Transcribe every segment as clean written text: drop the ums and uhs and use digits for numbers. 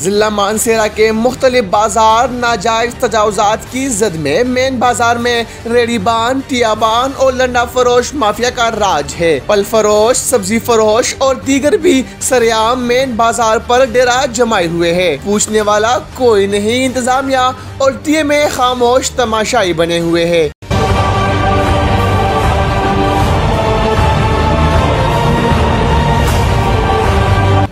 जिला मानसेरा के मुख्तलिफ बाजार नाजायज तजावुजात की जद में मेन बाजार में रेड़ीबान, टियाबान और लंडा फरोश माफिया का राज है। फल फरोश, सब्जी फरोश और दीगर भी सरेआम मेन बाजार पर डेरा जमाए हुए है। पूछने वाला कोई नहीं, इंतजामिया और टीए में खामोश तमाशाई बने हुए है।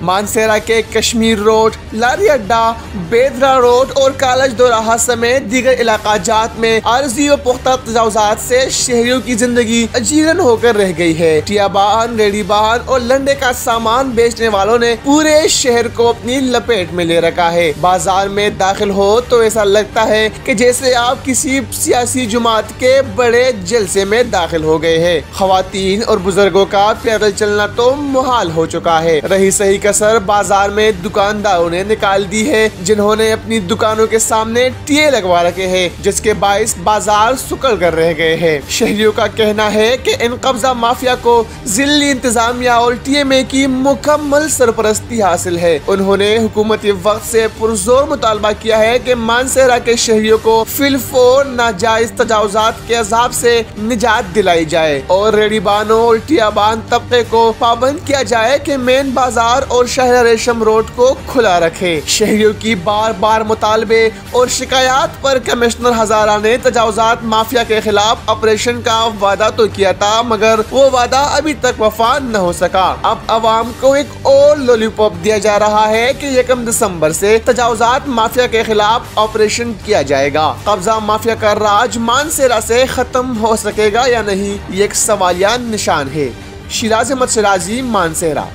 मानसेरा के कश्मीर रोड, लारी अड्डा, बेदरा रोड और कालज दोराहा समेत दीगर इलाका जात में आरजी और पुख्ता तजावुजात से शहरियों की जिंदगी अजीरन होकर रह गई है। टियाबान, रेड़ीबान और लंडे का सामान बेचने वालों ने पूरे शहर को अपनी लपेट में ले रखा है। बाजार में दाखिल हो तो ऐसा लगता है कि जैसे आप किसी सियासी जुमात के बड़े जलसे में दाखिल हो गए हैं। खवातीन और बुजुर्गों का पैदल चलना तो मुहाल हो चुका है। रही सही कसर बाजार में दुकानदारों ने निकाल दी है, जिन्होंने अपनी दुकानों के सामने टीए लगवा रखे हैं, जिसके बाइस बाजार सुकड़ कर रह गए हैं। शहरियों का कहना है कि इन कब्जा माफिया को जिली इंतजामिया और टीएमए की मुकम्मल सरपरस्ती हासिल है। उन्होंने हुकूमती वक्त से पुरजोर मुतालबा किया है कि मानसेरा के शहरियों को फिलफोर नाजायज तजावुजात के अजाब से निजात दिलाई जाए और रेड़ीबानों और टियाबान तबके को पाबंद किया जाए कि मेन बाजार और शहर रेशम रोड को खुला रखे। शहरियों की बार बार मुतालबे और शिकायत पर कमिश्नर हजारा ने तजावुजात माफिया के खिलाफ ऑपरेशन का वादा तो किया था, मगर वो वादा अभी तक वफा न हो सका। अब अवाम को एक और लॉलीपॉप दिया जा रहा है कि 1 दिसंबर से तजावुजात माफिया के खिलाफ ऑपरेशन किया जाएगा। कब्जा माफिया का राज मानसेरा से खत्म हो सकेगा या नहीं, ये एक सवालिया निशान है। शिराज अहमद सिराजी, मानसेरा।